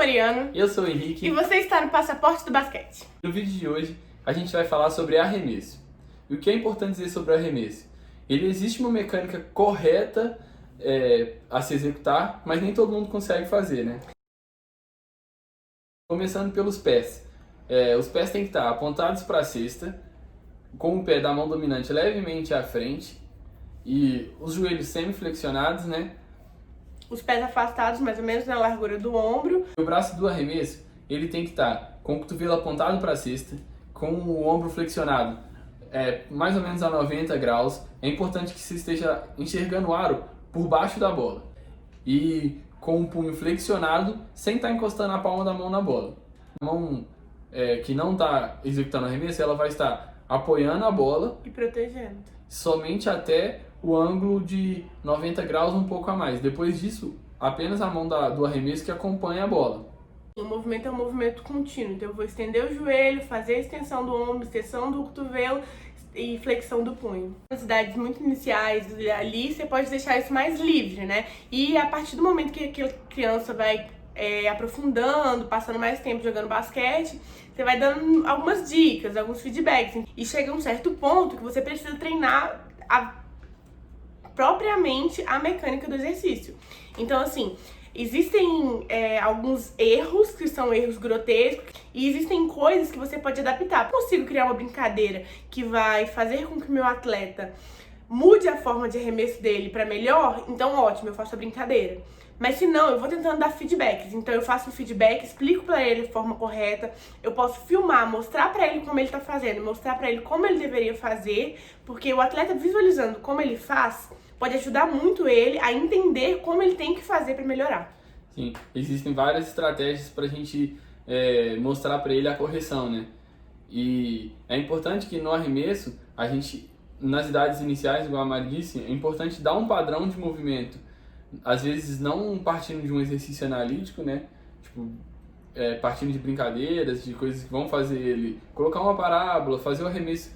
Mariana. Eu sou o Henrique. E você está no Passaporte do Basquete. No vídeo de hoje, a gente vai falar sobre arremesso. E o que é importante dizer sobre o arremesso? Existe uma mecânica correta a se executar, mas nem todo mundo consegue fazer, né? Começando pelos pés. Os pés têm que estar apontados para a cesta, com o pé da mão dominante levemente à frente e os joelhos semi-flexionados, né? Os pés afastados mais ou menos na largura do ombro. O braço do arremesso, ele tem que estar com o cotovelo apontado para a cesta, com o ombro flexionado mais ou menos a 90 graus. É importante que você esteja enxergando o aro por baixo da bola. E com o punho flexionado, sem estar encostando a palma da mão na bola. A mão que não está executando arremesso, ela vai estar apoiando a bola e protegendo. Somente até o ângulo de 90 graus, um pouco a mais. Depois disso, apenas a mão do arremesso que acompanha a bola. O movimento é um movimento contínuo, então eu vou estender o joelho, fazer a extensão do ombro, extensão do cotovelo e flexão do punho. Nas idades muito iniciais ali, você pode deixar isso mais livre, né? E a partir do momento que aquela criança vai aprofundando, passando mais tempo jogando basquete, você vai dando algumas dicas, alguns feedbacks. E chega um certo ponto que você precisa treinar propriamente a mecânica do exercício. Então, assim, existem alguns erros que são erros grotescos e existem coisas que você pode adaptar. Eu consigo criar uma brincadeira que vai fazer com que o meu atleta mude a forma de arremesso dele para melhor, então ótimo, eu faço a brincadeira. Mas se não, eu vou tentando dar feedbacks. Então eu faço o feedback, explico pra ele de forma correta. Eu posso filmar, mostrar pra ele como ele tá fazendo, mostrar pra ele como ele deveria fazer, porque o atleta visualizando como ele faz pode ajudar muito ele a entender como ele tem que fazer pra melhorar. Sim, existem várias estratégias pra gente mostrar pra ele a correção, né? E é importante que no arremesso, a gente, nas idades iniciais, igual a Mari disse, é importante dar um padrão de movimento. Às vezes não partindo de um exercício analítico, né? Tipo, partindo de brincadeiras, de coisas que vão fazer ele colocar uma parábola, fazer o arremesso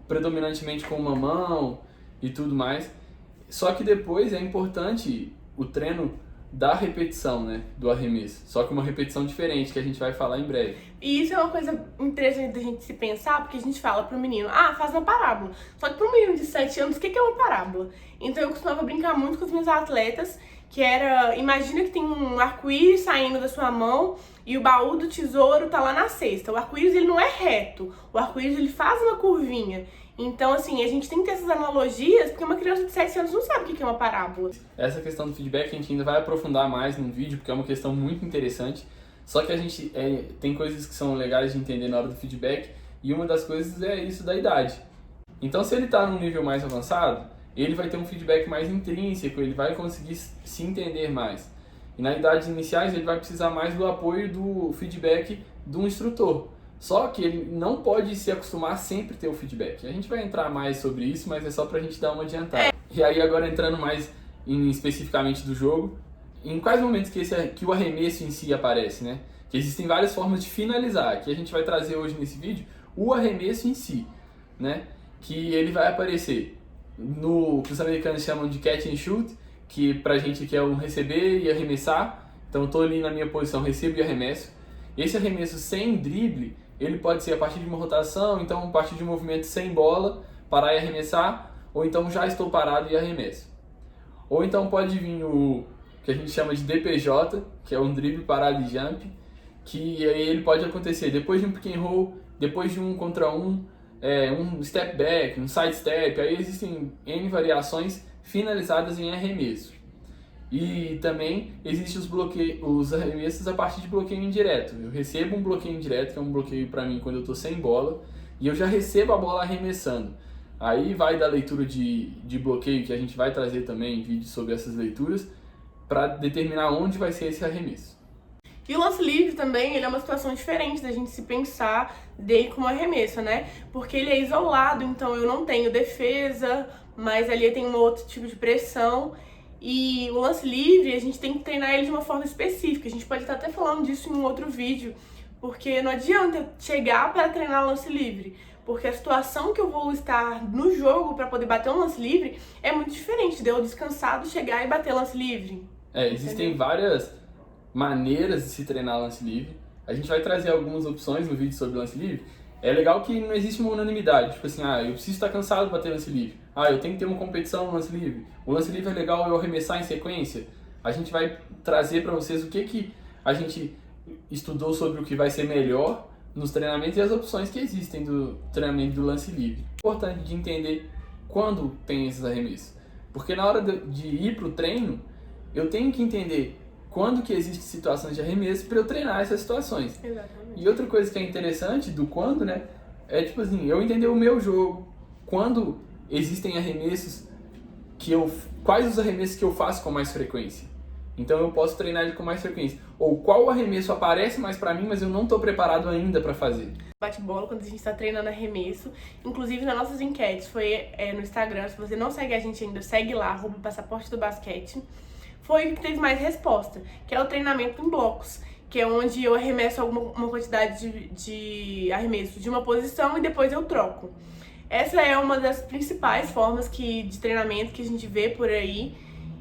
predominantemente com uma mão e tudo mais. Só que depois é importante o treino da repetição, né? Do arremesso. Só que uma repetição diferente, que a gente vai falar em breve. E isso é uma coisa interessante da gente se pensar, porque a gente fala pro menino, faz uma parábola. Só que pro menino de 7 anos, o que é uma parábola? Então eu costumava brincar muito com os meus atletas, que era, imagina que tem um arco-íris saindo da sua mão e o baú do tesouro tá lá na cesta. O arco-íris ele não é reto, o arco-íris ele faz uma curvinha. Então, assim, a gente tem que ter essas analogias, porque uma criança de 7 anos não sabe o que é uma parábola. Essa questão do feedback a gente ainda vai aprofundar mais no vídeo, porque é uma questão muito interessante. Só que a gente tem coisas que são legais de entender na hora do feedback, e uma das coisas é isso da idade. Então, se ele está num nível mais avançado, ele vai ter um feedback mais intrínseco, ele vai conseguir se entender mais. E nas idades iniciais, ele vai precisar mais do apoio do feedback do instrutor. Só que ele não pode se acostumar a sempre ter o feedback. A gente vai entrar mais sobre isso, mas é só pra gente dar uma adiantada. E aí agora entrando mais especificamente do jogo, em quais momentos que o arremesso em si aparece, né? Que existem várias formas de finalizar, que a gente vai trazer hoje nesse vídeo, o arremesso em si, né? Que ele vai aparecer no que os americanos chamam de catch and shoot, que pra gente aqui é um receber e arremessar. Então eu tô ali na minha posição, recebo e arremesso. Esse arremesso sem drible, ele pode ser a partir de uma rotação, então a partir de um movimento sem bola, parar e arremessar, ou então já estou parado e arremesso. Ou então pode vir o que a gente chama de DPJ, que é um drible parado e jump, que aí ele pode acontecer depois de um pick and roll, depois de um contra um step back, um side step, aí existem N variações finalizadas em arremesso. E também existem os arremessos a partir de bloqueio indireto. Eu recebo um bloqueio indireto, que é um bloqueio para mim quando eu estou sem bola, e eu já recebo a bola arremessando. Aí vai da leitura de bloqueio, que a gente vai trazer também vídeos sobre essas leituras, para determinar onde vai ser esse arremesso. E o lance livre também, ele é uma situação diferente da gente se pensar dele como arremesso, né? Porque ele é isolado, então eu não tenho defesa, mas ali tem um outro tipo de pressão. E o lance livre, a gente tem que treinar ele de uma forma específica. A gente pode estar até falando disso em um outro vídeo, porque não adianta chegar para treinar lance livre, porque a situação que eu vou estar no jogo para poder bater um lance livre é muito diferente de eu descansado chegar e bater lance livre. Existem maneiras de se treinar lance livre. A gente vai trazer algumas opções no vídeo sobre lance livre. É legal que não existe uma unanimidade, tipo assim, eu preciso estar cansado para ter lance livre. Eu tenho que ter uma competição no lance livre. O lance livre é legal eu arremessar em sequência. A gente vai trazer para vocês o que a gente estudou sobre o que vai ser melhor nos treinamentos e as opções que existem do treinamento do lance livre. É importante de entender quando tem esses arremessos. Porque na hora de ir para o treino, eu tenho que entender quando que existem situações de arremesso para eu treinar essas situações. Exatamente. E outra coisa que é interessante do quando, né, é tipo assim, eu entender o meu jogo. Quando existem arremessos quais os arremessos que eu faço com mais frequência? Então eu posso treinar ele com mais frequência. Ou qual arremesso aparece mais pra mim, mas eu não estou preparado ainda para fazer. Bate-bola, quando a gente está treinando arremesso, inclusive nas nossas enquetes, foi no Instagram, se você não segue a gente ainda, segue lá, @passaporte do basquete, foi o que teve mais resposta, que é o treinamento em blocos, que é onde eu arremesso uma quantidade de arremesso de uma posição e depois eu troco. Essa é uma das principais formas de treinamento que a gente vê por aí.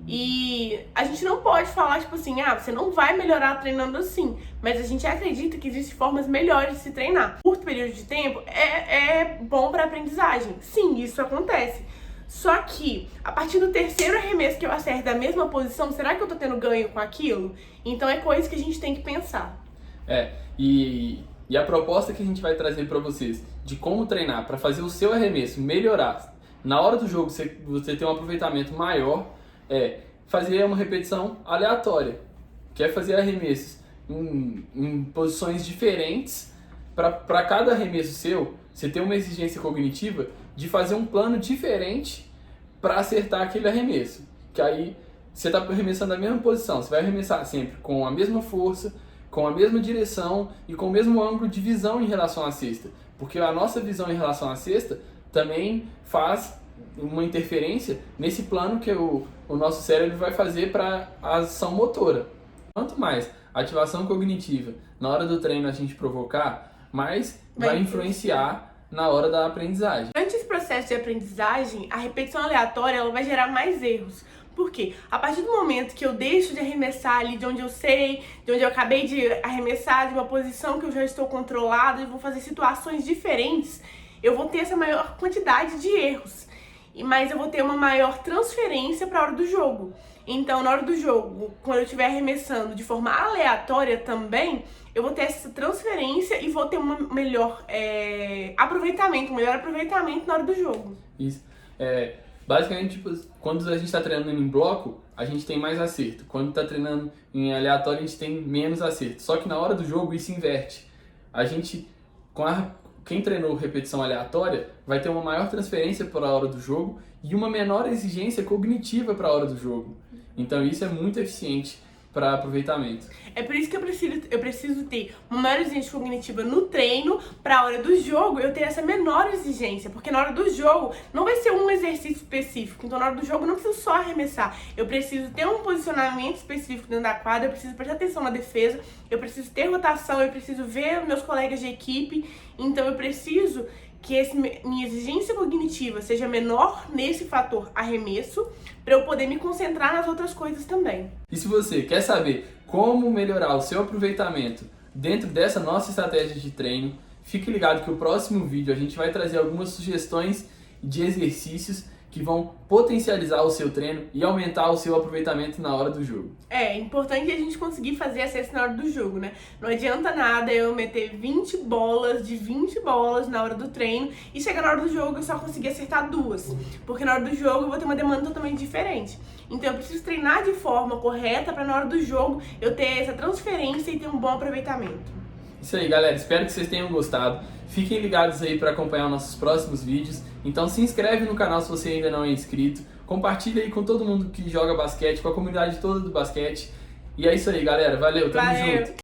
E a gente não pode falar, tipo assim, você não vai melhorar treinando assim. Mas a gente acredita que existem formas melhores de se treinar. Curto período de tempo é bom para aprendizagem. Sim, isso acontece. Só que, a partir do terceiro arremesso que eu acerto da mesma posição, será que eu tô tendo ganho com aquilo? Então é coisa que a gente tem que pensar. E a proposta que a gente vai trazer para vocês de como treinar para fazer o seu arremesso melhorar, na hora do jogo você ter um aproveitamento maior, fazer uma repetição aleatória, que é fazer arremessos em posições diferentes. Para cada arremesso seu, você ter uma exigência cognitiva de fazer um plano diferente para acertar aquele arremesso. Que aí você está arremessando a mesma posição, você vai arremessar sempre com a mesma força, com a mesma direção e com o mesmo ângulo de visão em relação à cesta. Porque a nossa visão em relação à cesta também faz uma interferência nesse plano que o nosso cérebro vai fazer para a ação motora. Quanto mais ativação cognitiva na hora do treino a gente provocar, mais vai influenciar na hora da aprendizagem. Durante esse processo de aprendizagem, a repetição aleatória ela vai gerar mais erros. Por quê? A partir do momento que eu deixo de arremessar ali de onde eu sei, de onde eu acabei de arremessar, de uma posição que eu já estou controlada, e vou fazer situações diferentes, eu vou ter essa maior quantidade de erros. Mas eu vou ter uma maior transferência para a hora do jogo. Então, na hora do jogo, quando eu estiver arremessando de forma aleatória também, eu vou ter essa transferência e vou ter um melhor aproveitamento na hora do jogo. Isso. Basicamente, tipo, quando a gente está treinando em bloco, a gente tem mais acerto. Quando está treinando em aleatório, a gente tem menos acerto. Só que na hora do jogo, isso inverte. Quem treinou repetição aleatória vai ter uma maior transferência para a hora do jogo e uma menor exigência cognitiva para a hora do jogo. Então isso é muito eficiente para aproveitamento. É por isso que eu preciso ter uma maior exigência cognitiva no treino, para a hora do jogo eu ter essa menor exigência, porque na hora do jogo não vai ser um exercício específico, então na hora do jogo eu não preciso só arremessar, eu preciso ter um posicionamento específico dentro da quadra, eu preciso prestar atenção na defesa, eu preciso ter rotação, eu preciso ver meus colegas de equipe, então eu preciso que minha exigência cognitiva seja menor nesse fator arremesso, para eu poder me concentrar nas outras coisas também. E se você quer saber como melhorar o seu aproveitamento dentro dessa nossa estratégia de treino, fique ligado que o próximo vídeo a gente vai trazer algumas sugestões de exercícios que vão potencializar o seu treino e aumentar o seu aproveitamento na hora do jogo. É importante a gente conseguir fazer a cesta na hora do jogo, né? Não adianta nada eu meter 20 bolas na hora do treino e chegar na hora do jogo eu só conseguir acertar 2. Porque na hora do jogo eu vou ter uma demanda totalmente diferente. Então eu preciso treinar de forma correta para na hora do jogo eu ter essa transferência e ter um bom aproveitamento. Isso aí, galera. Espero que vocês tenham gostado. Fiquem ligados aí para acompanhar nossos próximos vídeos. Então se inscreve no canal se você ainda não é inscrito. Compartilha aí com todo mundo que joga basquete, com a comunidade toda do basquete. E é isso aí, galera. Valeu, tamo junto.